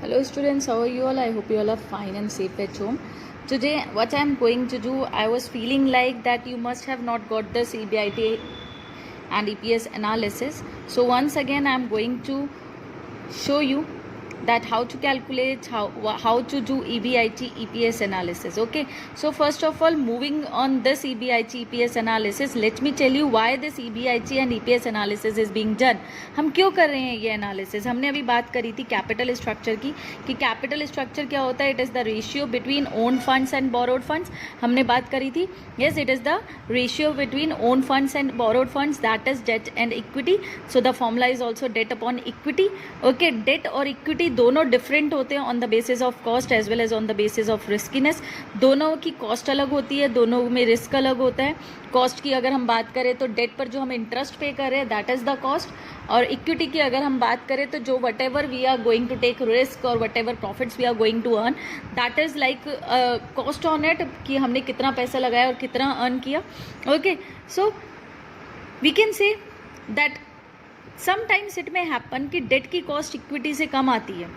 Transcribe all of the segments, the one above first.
Hello students, how are you all? I hope you all are fine and safe at home. Today what I am going to do, I was feeling like that you must have not got the CBIT and EPS analysis. So once again I am going to show you that how to calculate, how to do EBIT EPS analysis. Okay, so first of all, moving on this EBIT EPS analysis, let me tell you why this EBIT and EPS analysis is being done. हम क्यों कर रहे हैं ये analysis? हमने अभी बात करी थी कैपिटल स्ट्रक्चर की कि कैपिटल स्ट्रक्चर क्या होता है. It is the ratio between own funds and borrowed funds. हमने बात करी थी. Yes, it is the ratio between own funds and borrowed funds, that is debt and equity. So the formula is also debt upon equity. Okay, debt और equity दोनों different होते हैं on the basis of cost as well as on the basis of riskiness. दोनों की cost अलग होती है, दोनों में रिस्क अलग होता है. कॉस्ट की अगर हम बात करें तो डेट पर जो हम इंटरेस्ट पे कर रहे हैं दैट इज़ द कॉस्ट, और इक्विटी की अगर हम बात करें तो जो whatever we are going to take risk और whatever profits we are going to earn, that is like cost on it, कि हमने कितना पैसा लगाया और कितना अर्न किया. Okay, so we can say that sometimes it may happen कि डेट की कॉस्ट इक्विटी से कम आती है.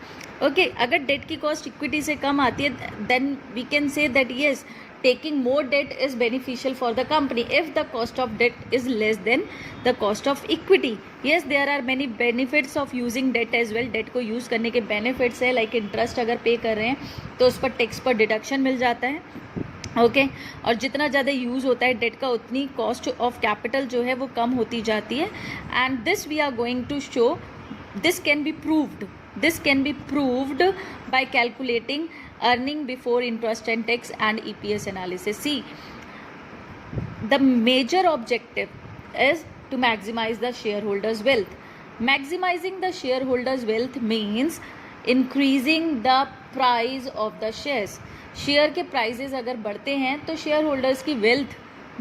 ओके, अगर डेट की कॉस्ट इक्विटी से कम आती है then we can say that yes, taking more debt is beneficial for the company if the cost of debt is less than the cost of equity. Yes, there are many benefits of using debt as well. debt को use करने के benefits है, like interest अगर पे कर रहे हैं तो उस पर टैक्स पर डिडक्शन मिल जाता है. ओके, और जितना ज़्यादा यूज़ होता है डेट का उतनी कॉस्ट ऑफ कैपिटल जो है वो कम होती जाती है. And this we are going to show, this can be proved by calculating earning before interest and tax and EPS analysis. See, the major objective is to maximize the shareholders' wealth. Maximizing the shareholders' wealth means increasing the price of the shares. Share के prices अगर बढ़ते हैं तो share holders की wealth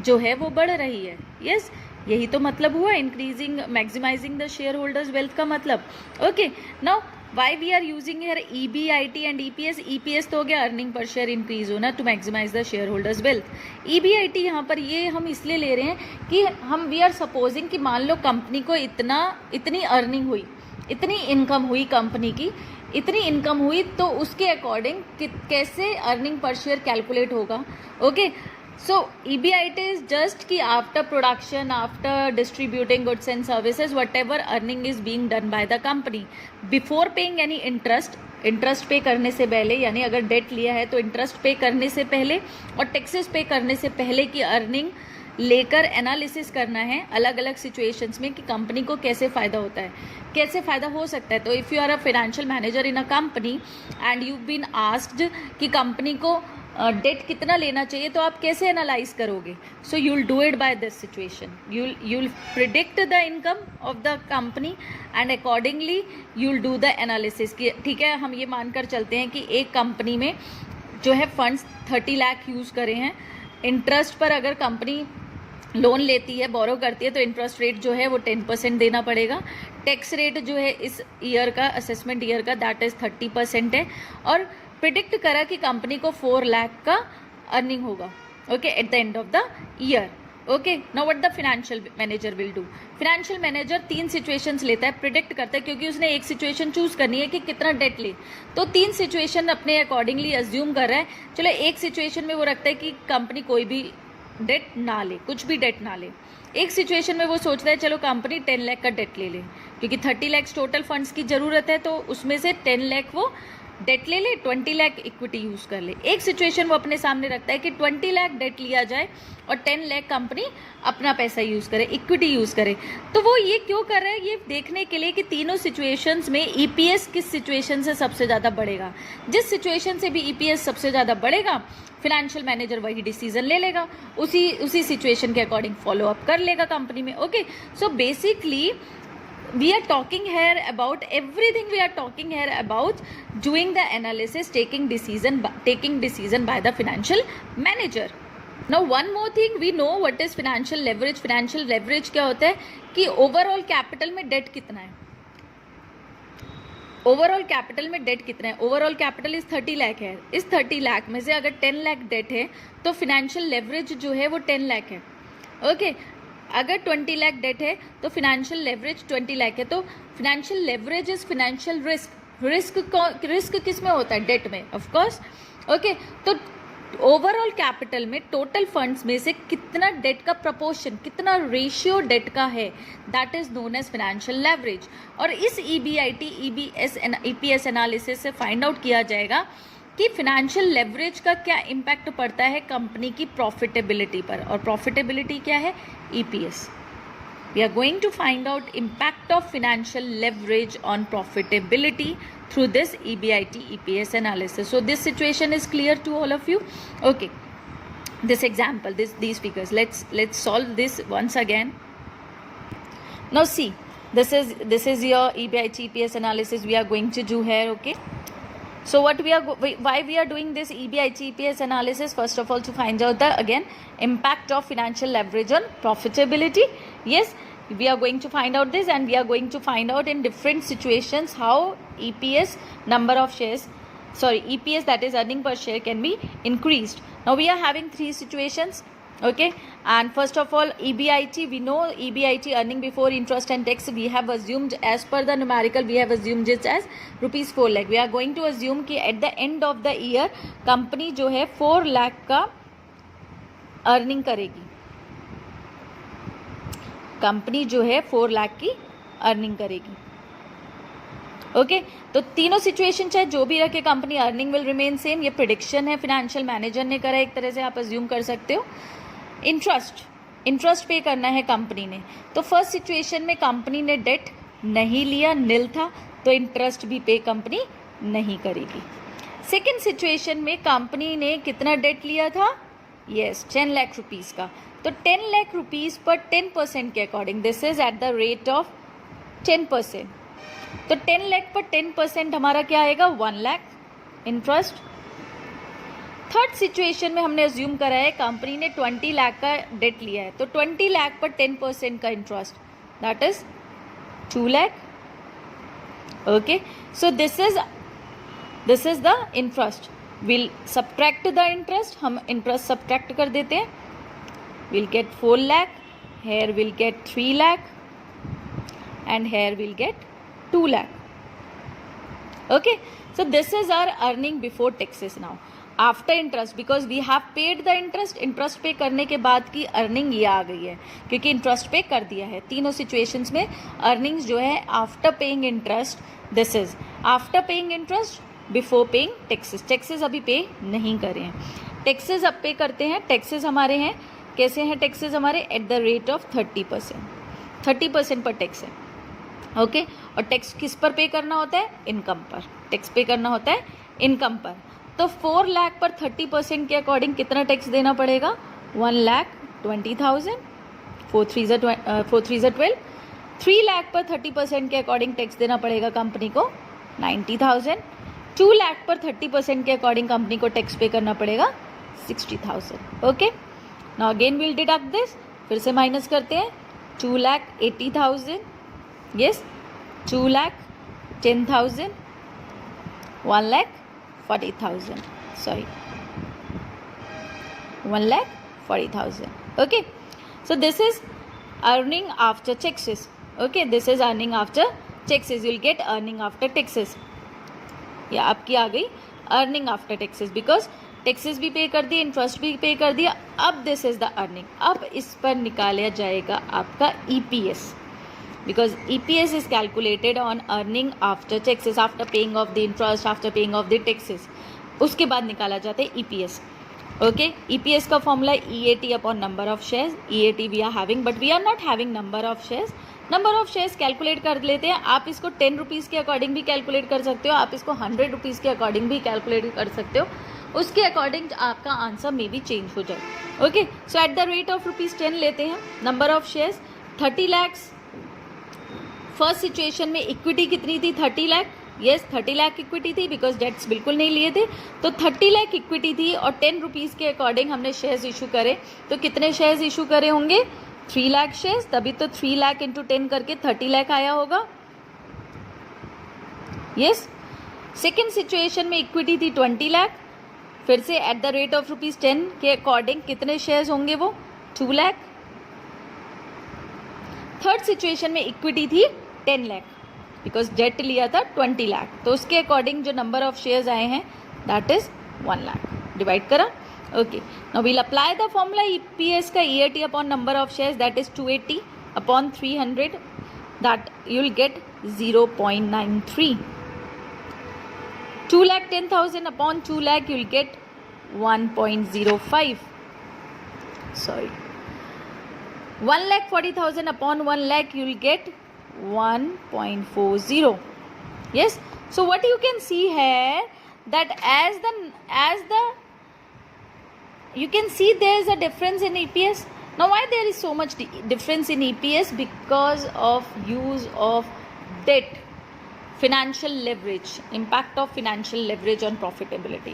जो है वो बढ़ रही है. यस, यही तो मतलब हुआ increasing, maximizing the shareholders wealth का मतलब. Okay, now why we are using here EBIT and EPS. EPS तो हो गया अर्निंग पर शेयर इंक्रीज होना to maximize the shareholders wealth. EBIT यहाँ पर ये हम इसलिए ले रहे हैं कि हम वी आर सपोजिंग कि मान लो कंपनी को इतनी अर्निंग हुई, इतनी इनकम हुई, कंपनी की इतनी इनकम हुई, तो उसके अकॉर्डिंग कैसे अर्निंग पर शेयर कैलकुलेट होगा. Okay, so EBIT is just कि after production, after distributing goods and services, whatever earning is being done by the company before paying any interest पे करने से पहले, यानी अगर डेट लिया है तो इंटरेस्ट पे करने से पहले और टैक्सेस पे करने से पहले की अर्निंग लेकर एनालिसिस करना है अलग अलग सिचुएशंस में कि कंपनी को कैसे फ़ायदा होता है, कैसे फ़ायदा हो सकता है. तो if you are a financial manager in a company and you been asked कि कंपनी को डेट कितना लेना चाहिए, तो आप कैसे एनालाइज करोगे. So you will do it by this situation. You will predict the income of the company and accordingly you will do the analysis. कि ठीक है, हम ये मानकर चलते हैं कि एक कंपनी में जो है फंड्स 30 लाख यूज़ करे हैं. इंटरेस्ट पर अगर कंपनी लोन लेती है, बोरो करती है, तो इंटरेस्ट रेट जो है वो 10% देना पड़ेगा. टैक्स रेट जो है इस ईयर का, असेसमेंट ईयर का, दैट इज़ 30% है. और प्रिडिक्ट करा कि कंपनी को 4 लाख का अर्निंग होगा. Okay, at the end of the year. Okay, now what the financial manager will do. Financial manager 3 situations लेता है, प्रिडिक्ट करता है, क्योंकि उसने एक सिचुएशन चूज करनी है कि कितना डेट ले. तो 3 सिचुएशन अपने अकॉर्डिंगली अज्यूम कर रहा है. चलो, एक सिचुएशन में वो रखता है कि कंपनी कोई भी डेट ना ले, कुछ भी डेट ना ले. एक सिचुएशन में वो सोचता है चलो कंपनी 10 लाख का डेट ले ले, क्योंकि 30 लाख टोटल फंड्स की ज़रूरत है, तो उसमें से 10 लाख वो डेट ले ले, 20 लाख इक्विटी यूज़ कर ले. एक सिचुएशन वो अपने सामने रखता है कि 20 लाख डेट लिया जाए और 10 लाख कंपनी अपना पैसा यूज़ करे, इक्विटी यूज़ करे. तो वो ये क्यों कर रहा है, ये देखने के लिए कि तीनों सिचुएशंस में EPS किस सिचुएशन से सबसे ज़्यादा बढ़ेगा. जिस सिचुएशन से भी EPS सबसे ज़्यादा बढ़ेगा, फिनेंशियल मैनेजर वही डिसीजन ले लेगा, उसी सिचुएशन के अकॉर्डिंग फॉलो अप कर लेगा कंपनी में. Okay, so basically we are talking here about everything. We are talking here about doing the analysis, taking decision by the financial manager. Now one more thing, we know what is financial leverage. Financial leverage क्या होता है कि overall capital में date कितना है. Overall capital में date कितना है. ओवरऑल कैपिटल इस 30 लाख है. इस 30 लाख में से अगर 10 लाख डेट है तो फिनेंशियल लेवरेज जो है वो 10 लाख है. ओके, अगर 20 लाख डेट है तो फिनेंशियल लेवरेज 20 लाख है. तो financial leverage is financial risk. Risk किस में होता है? डेट में, ऑफ कोर्स। ओके, तो ओवरऑल कैपिटल में टोटल फंड्स में से कितना डेट का प्रपोर्शन, कितना रेशियो डेट का है, that is known as financial leverage. और इस EBIT EPS एनालिसिस से फाइंड आउट किया जाएगा कि फाइनेंशियल लेवरेज का क्या इम्पैक्ट पड़ता है कंपनी की प्रॉफिटेबिलिटी पर, और प्रॉफिटेबिलिटी क्या है? EPS। We are going to find out impact of financial leverage on profitability through this EBIT EPS analysis. So this situation is clear to all of you. Okay, this example, these figures, let's solve this once again. Now see, this is your EBIT EPS analysis we are going to do here. Okay, so why we are doing this EBIT EPS analysis? First of all, to find out the again impact of financial leverage on profitability. Yes, we are going to find out this, and we are going to find out in different situations how EPS number of shares, EPS, that is earning per share, can be increased. Now we are having three situations. Okay, and first of all, EBIT, we know EBIT, earning before interest and tax, we have assumed as per the numerical, we have assumed it as rupees 4 lakh. We are going to assume कि at the end of the year company जो है 4 लाख का earning करेगी, company जो है 4 लाख की earning करेगी। Okay, तो तीनों सिचुएशन चाहे जो भी रखे, company earning will remain same. ये प्रिडिक्शन है, फाइनेंशियल मैनेजर ने करा, एक तरह से आप अज्यूम कर सकते हो। इंटरेस्ट पे करना है कंपनी ने, तो फर्स्ट सिचुएशन में कंपनी ने डेट नहीं लिया, निल था, तो इंटरेस्ट भी पे कंपनी नहीं करेगी। सेकेंड सिचुएशन में कंपनी ने कितना डेट लिया था? यस, 10 लाख रुपीज़ का। तो 10 लाख रुपीज़ पर 10% के according, this is eight the rate of 10%। तो 10 लाख पर 10% हमारा क्या आएगा? 1 लाख इंटरेस्ट। थर्ड सिचुएशन में हमने अज्यूम करा है कंपनी ने 20 लाख का डेट लिया है, तो 20 लाख पर 10% का interest, that is 2 lakh. Okay, so this is the interest. Will subtract the interest, हम इंटरेस्ट सब्ट्रैक्ट कर देते हैं। Will get 4 lakh, here we'll get 3 lakh, and here we'll get 2 lakh. Okay, so this is our earning before taxes. Now after interest, because we have paid the interest पे करने के बाद की earning ये आ गई है, क्योंकि इंटरेस्ट पे कर दिया है। तीनों सिचुएशंस में अर्निंग्स जो है after paying interest, this is after paying interest before paying taxes अभी पे नहीं करे हैं। टैक्सेस अब पे करते हैं। टैक्सेस हमारे हैं, कैसे हैं टैक्सेस हमारे? Eight the rate of 30%। 30% पर टैक्स है। ओके, और टैक्स किस पर पे करना होता है? इनकम पर। टैक्स पे करना होता है इनकम पर। तो 4 लाख पर 30% के अकॉर्डिंग कितना टैक्स देना पड़ेगा? 1,20,000। 4 3 ज़ा 12। 3 लाख पर 30% के अकॉर्डिंग टैक्स देना पड़ेगा कंपनी को 90,000। 2 लाख पर 30% के अकॉर्डिंग कंपनी को टैक्स पे करना पड़ेगा 60,000। Okay, now again will deduct this, फिर से माइनस करते हैं। 2,80,000, yes, 2,10,000, 1,40,000, sorry 1,40,000. Okay, so this is earning after taxes. Okay, this is earning after taxes. You will get earning after taxes. या आपकी आ गई earning after taxes, because taxes भी पे कर दिए, इंटरेस्ट भी पे कर दिया। अब दिस इज द अर्निंग। अब इस पर निकाला जाएगा आपका EPS, because EPS is calculated on earning after taxes, after paying off the interest, after paying off the taxes. उसके बाद निकाला जाता है ईपीएस। ओके, ईपीएस का formula EAT upon number of shares. EAT we are having, but we are not having number of shares. Number of shares calculate कर लेते हैं। आप इसको 10 रुपीज़ के अकॉर्डिंग भी कैलकुलेट कर सकते हो, आप इसको 100 रुपीज़ के अकॉर्डिंग भी कैलकुलेट कर सकते हो। उसके अकॉर्डिंग आपका आंसर मे भी चेंज हो जाए। Okay, so eight the rate of ₹10 लेते हैं। Number of shares 30 lakhs. First situation में इक्विटी कितनी थी? 30 लाख। यस, 30 लाख इक्विटी थी, बिकॉज डेट्स बिल्कुल नहीं लिए थे। तो 30 लाख इक्विटी थी और 10 रुपीज़ के अकॉर्डिंग हमने शेयर्स इशू करे। तो कितने शेयर्स इशू करे होंगे? 3 लाख शेयर्स। तभी तो 3 लाख इंटू 10 करके 30 लाख आया होगा। यस, सेकेंड सिचुएशन में इक्विटी थी 20 लाख। फिर से एट द रेट ऑफ ₹10 के अकॉर्डिंग कितने शेयर्स होंगे? वो 2 लाख। थर्ड सिचुएशन में इक्विटी थी 10 लाख। बिकॉज डेट लिया था 20 लाख, तो उसके अकॉर्डिंग जो नंबर ऑफ शेयर्स आए हैं दैट इज 1 लाख, डिवाइड करा. Okay, now we'll apply the formula EPS का EAT upon number of shares that is 280 upon 300, that you will get 0.93. 2,10,000 upon 2 lakh, you will get 1.05. Sorry. 1,40,000 upon 1 lakh, you will get 1.40. Yes. So what you can see here, that as the you can see there is a difference in EPS. Now why there is so much difference in EPS? Because of use of debt. Financial leverage, impact of financial leverage on profitability.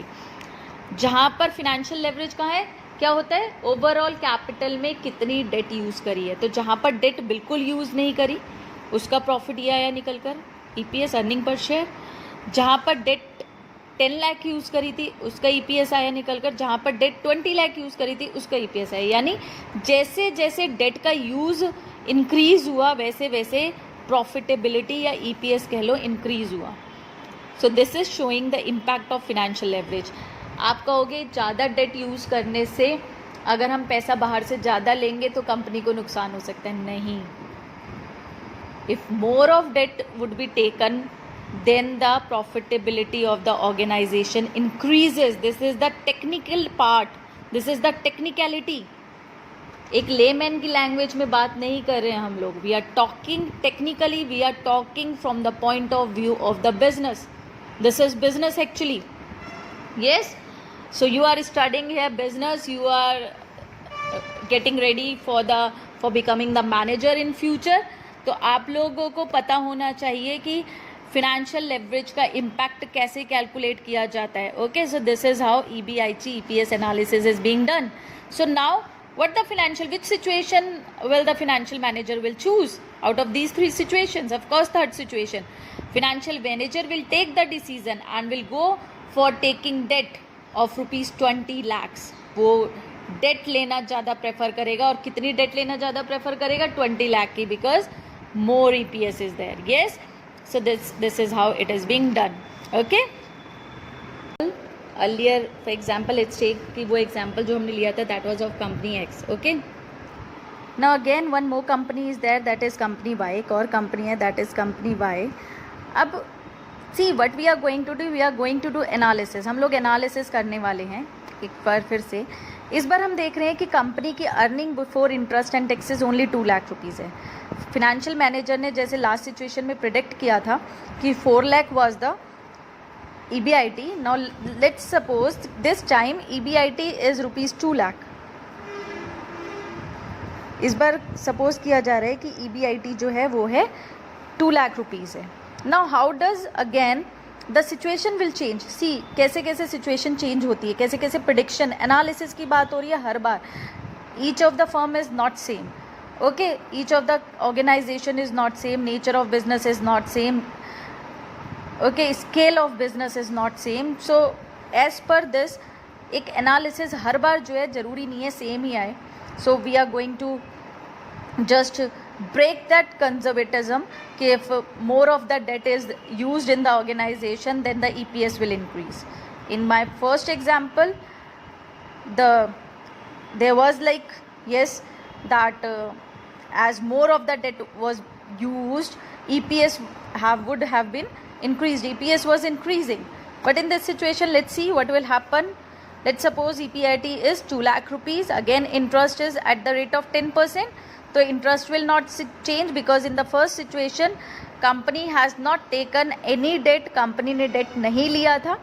जहाँ पर financial leverage कहाँ है, क्या होता है, overall capital में कितनी date use करी है. तो जहाँ पर डेट बिल्कुल यूज़ नहीं करी उसका प्रॉफिट ये आया निकल कर EPS, अर्निंग पर शेयर. जहाँ पर डेट 10 लाख यूज़ करी थी उसका EPS आया निकल कर. जहाँ पर डेट 20 लाख यूज़ करी थी उसका EPS आया. यानी जैसे जैसे डेट का यूज़ इंक्रीज हुआ वैसे वैसे प्रॉफिटेबिलिटी या EPS कह लो इंक्रीज हुआ. So this is showing the impact of financial leverage. आप कहोगे ज़्यादा डेट यूज़ करने से अगर हम पैसा बाहर से ज़्यादा लेंगे तो कंपनी को नुकसान हो सकता है. नहीं, if more of debt would be taken then the profitability of the organisation increases. This is the technical part, this is the technicality. एक लेमैन की लैंग्वेज में बात नहीं कर रहे हैं हम लोग. We are talking technically, we are talking from the point of view of the business. This is business actually. Yes, so you are studying here business, you are getting ready for becoming the manager in future. तो आप लोगों को पता होना चाहिए कि financial leverage का impact कैसे कैलकुलेट किया जाता है. Okay, so this is how EBIT EPS analysis is being done. So now which situation will the financial manager will choose out of these three situations? Of course, third situation, financial manager will take the decision and will go for taking debt of rupees 20 lakhs. वो debt लेना ज़्यादा prefer करेगा. और कितनी debt लेना ज़्यादा prefer करेगा? 20 lakh की, because more EPS is there. Yes, so this is how it is being done. Okay. Earlier for example let's take कि वो एग्जाम्पल जो हमने लिया था that was of company X. Okay, now again one more company is there that is company Y. एक और company है that is company Y. अब see what we are going to do, we are going to do analysis. हम लोग analysis करने वाले हैं एक बार फिर से. इस बार हम देख रहे हैं कि कंपनी की earning before interest and taxes only 2 lakh rupees है. फिनेंशियल मैनेजर ने जैसे लास्ट सिचुएशन में प्रिडिक्ट किया था कि 4 lakh was the EBIT. Now let's suppose this time EBIT is rupees 2 lakh. इस बार सपोज किया जा रहा है कि EBIT जो है वो है 2 लाख रुपीज़ है. Now how does again the situation will change? See कैसे कैसे situation change होती है, कैसे कैसे prediction analysis की बात हो रही है हर बार. Each of the firm is not same. Okay, each of the organization is not same, nature of business is not same. Okay, scale of business is not same. So as per this एक analysis हर बार जो है ज़रूरी नहीं है same ही आए. So we are going to just break that conservatism कि if more of the debt is used in the organization then the EPS will increase. In my first example there was like yes that as more of the debt was used EPS would have been increased. EPS was increasing, but in this situation let's see what will happen. Let's suppose EBIT is 2 lakh rupees. Again interest is at the rate of 10%. So interest will not change because in the first situation company has not taken any debt. company ने debt नहीं लिया था.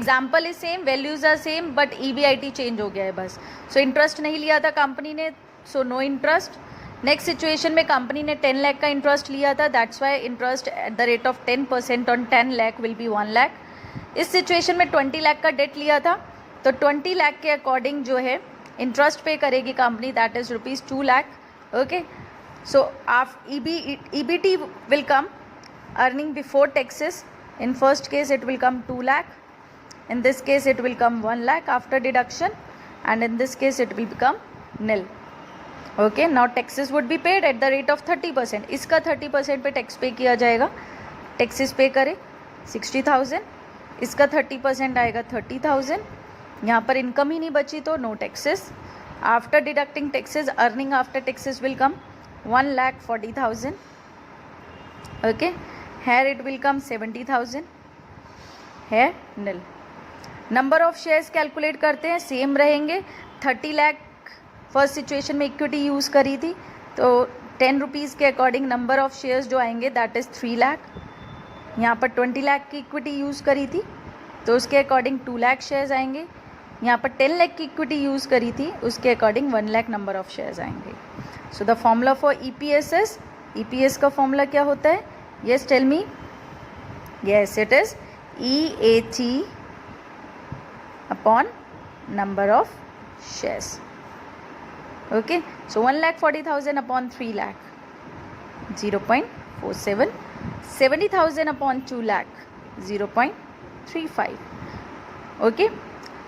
Example is same, values are same, but EBIT change हो गया है बस. So interest नहीं लिया था company ने, so no interest. Next situation में कंपनी ने 10 लाख का इंटरेस्ट लिया था. That's why interest eight the rate of 10% on 10 lakh will be 1 lakh. इस सिचुएशन में 20 लाख का डेट लिया था तो 20 लाख के अकॉर्डिंग जो है इंटरेस्ट पे करेगी company that is rupees 2 lakh. Okay, so आप EBT will come earning before taxes. In first case it will come 2 lakh. In this case it will come 1 lakh after deduction and in this case it will become nil. Okay, now taxes would be paid at the rate of 30%. इसका 30% पे tax पे किया जाएगा. Taxes पे करे 60,000, इसका 30% आएगा 30,000, यहाँ पर इनकम ही नहीं बची तो no taxes. After deducting taxes earning after taxes will come 1,40,000. Okay, here it will come 70,000, here nil. Number of shares calculate करते हैं, सेम रहेंगे. 30 लाख फर्स्ट सिचुएशन में इक्विटी यूज़ करी थी, तो 10 रुपीज़ के अकॉर्डिंग नंबर ऑफ शेयर्स जो आएंगे दैट इज़ 3 लाख. यहाँ पर 20 लाख की इक्विटी यूज़ करी थी तो उसके अकॉर्डिंग 2 लाख शेयर्स आएंगे. यहाँ पर 10 लाख की इक्विटी यूज़ करी थी उसके according 1 lakh number of shares आएंगे. So the formula for EPS is, EPS का फॉर्मूला क्या होता है? Yes tell me. Yes it is EAT upon number of shares. Okay, so 1,40,000 upon 3 lakh 0.47, 70,000 upon 2 lakh 0.35. Okay,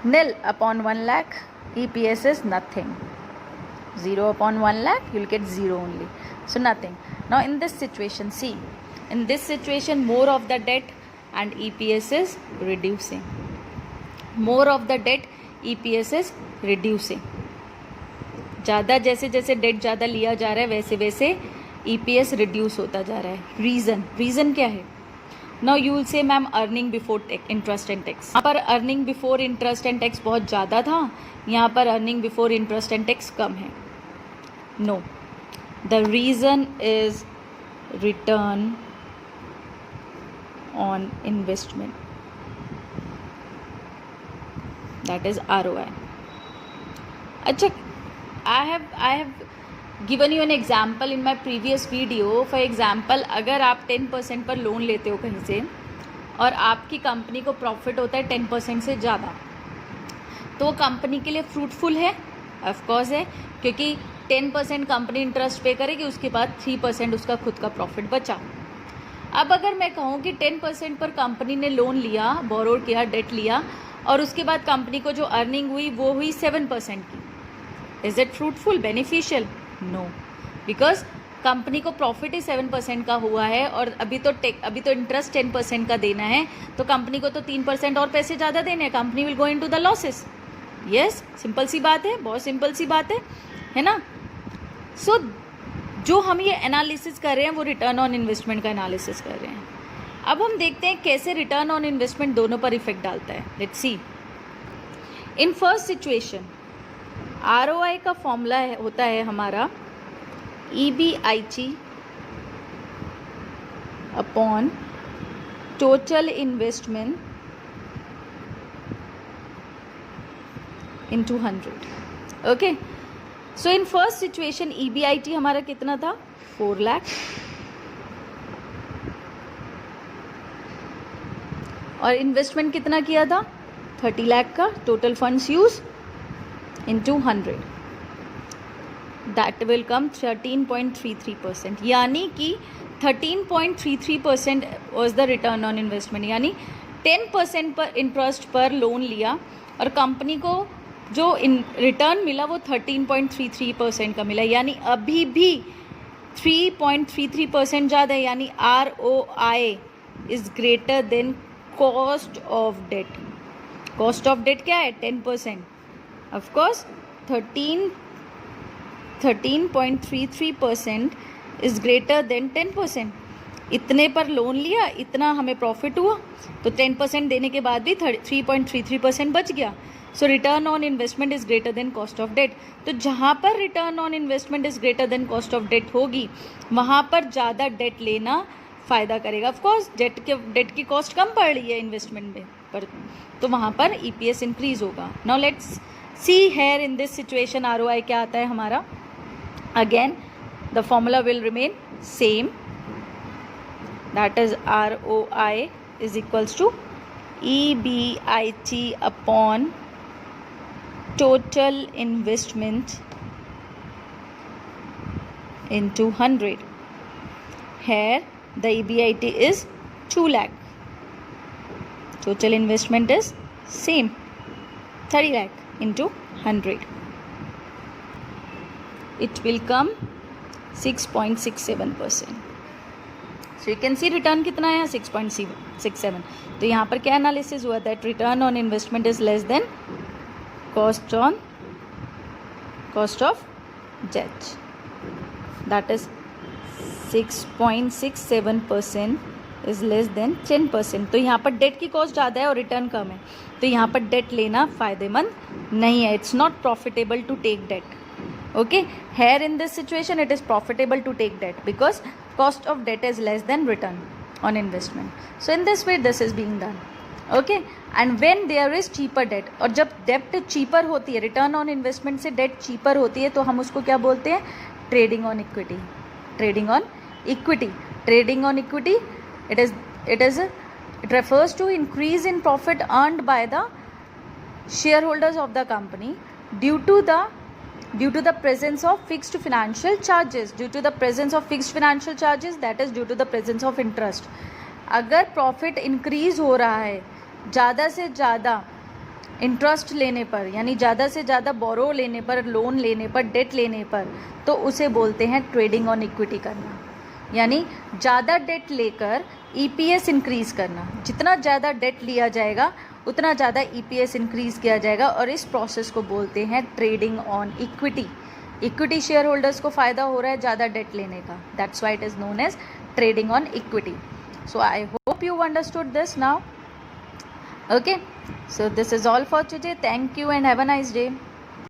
nil upon 1 lakh, EPS is nothing. 0 upon 1 lakh, you will get 0 only. So nothing. Now in this situation, see, in this situation more of the debt and EPS is reducing. More of the debt, EPS is reducing. ज़्यादा जैसे जैसे date ज़्यादा लिया जा रहा है वैसे वैसे EPS रिड्यूस होता जा रहा है. रीज़न क्या है? Now you will say ma'am earning before interest and tax. यहाँ पर earning before interest and tax बहुत ज़्यादा था, यहाँ पर earning before interest and tax कम है. No, the reason is return on investment, that is ROI. अच्छा, I have given you an example in my previous video. For example, अगर आप 10% पर लोन लेते हो कहीं से और आपकी कंपनी को प्रॉफिट होता है 10% से ज़्यादा, तो कंपनी के लिए फ्रूटफुल है? ऑफ कोर्स है, क्योंकि 10% कंपनी इंटरेस्ट पे करेगी, उसके बाद 3% उसका खुद का प्रॉफिट बचा. अब अगर मैं कहूँ कि 10% पर कंपनी ने लोन लिया, बोरो किया, डेट लिया, और उसके बाद कंपनी को जो अर्निंग हुई वो हुई 7% की, is it fruitful, beneficial? No, because company को प्रॉफिट ही 7% का हुआ है और अभी तो इंटरेस्ट 10% का देना है, तो कंपनी को तो 3% और पैसे ज़्यादा देने हैं. Company will go into the losses. Yes, simple सी बात है, बहुत सिंपल सी बात है ना. सो जो हम ये एनालिसिस कर रहे हैं वो रिटर्न ऑन इन्वेस्टमेंट का एनालिसिस कर रहे हैं. अब हम देखते हैं कैसे रिटर्न ऑन इन्वेस्टमेंट दोनों पर इफेक्ट डालता है. Let's see. In first situation ROI का फॉर्मूला होता है हमारा EBIT upon total investment into 100. Okay, so in first situation EBIT हमारा कितना था? 4 लाख. और इन्वेस्टमेंट कितना किया था? 30 लाख का. Total funds use into 100, that will come 13.33%. यानी कि 13.33% was the return on investment. यानी 10% पर इंटरेस्ट पर लोन लिया और कंपनी को जो रिटर्न मिला वो 13.33% का मिला. यानी अभी भी 3.33% ज़्यादा है. यानी ROI is greater than cost of debt. Cost of debt क्या है? 10%. Of course, 13.33% is greater than 10%. इतने पर लोन लिया, इतना हमें प्रॉफिट हुआ, तो 10% देने के बाद भी 3.33% बच गया. So return on investment is greater than cost of debt. तो जहाँ पर return on investment is greater than cost of debt होगी वहाँ पर ज़्यादा डेट लेना फ़ायदा करेगा. ऑफकोर्स डेट की कॉस्ट कम पड़ रही है इन्वेस्टमेंट में पर, तो वहाँ पर EPS इंक्रीज होगा. Now let's see here in this situation ROI क्या आता है हमारा. Again the formula will remain same, that is ROI is equals to EBIT upon total investment into 100. Here the EBIT is 2 lakh. Total investment is same, 30 lakh into 100. It will come 6.67%. So you can see return कितना है 6.67. तो यहाँ पर क्या analysis हुआ that return on investment is less than cost of debt, that is 6.67% is less than 10%. तो यहाँ पर डेट की कॉस्ट ज़्यादा है और रिटर्न कम है, तो यहाँ पर डेट लेना फ़ायदेमंद नहीं है. It's not profitable to take debt. Okay, here in this situation it is profitable to take debt because cost of debt is less than return on investment. So in this way this is being done. Okay, and when there is cheaper debt, और जब debt cheaper होती है, return on investment से debt cheaper होती है, तो हम उसको क्या बोलते हैं? Trading on equity. Trading on equity. Trading on equity, it refers to increase in profit earned by the shareholders of the company due to the presence of fixed financial charges. Due to the presence of fixed financial charges, that is due to the presence of interest. अगर profit increase हो रहा है ज़्यादा से ज़्यादा interest लेने पर, यानी ज़्यादा से ज़्यादा बोरो लेने पर, लोन लेने पर, डेट लेने पर, तो उसे बोलते हैं ट्रेडिंग ऑन इक्विटी करना. यानी ज़्यादा डेट लेकर ईपीएस इंक्रीज करना. जितना ज़्यादा डेट लिया जाएगा उतना ज़्यादा ईपीएस इंक्रीज किया जाएगा, और इस प्रोसेस को बोलते हैं trading on equity. Equity share holders को फ़ायदा हो रहा है ज़्यादा डेट लेने का, that's why it is known as trading on equity. So I hope you understood this now. Okay, so this is all for today. Thank you and have a nice day.